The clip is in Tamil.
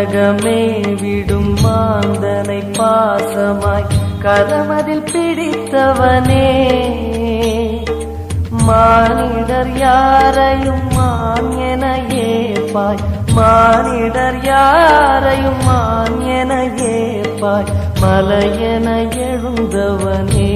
கனகமே விடும் மாந்தனை பாசமாய் கரமதில் பிடித்தவனே, மானிடர் யாரையும் மான் என ஏற்பாய், மானிடர் யாரையும் மான் என ஏற்பாய், மலையென எழுந்தவனே.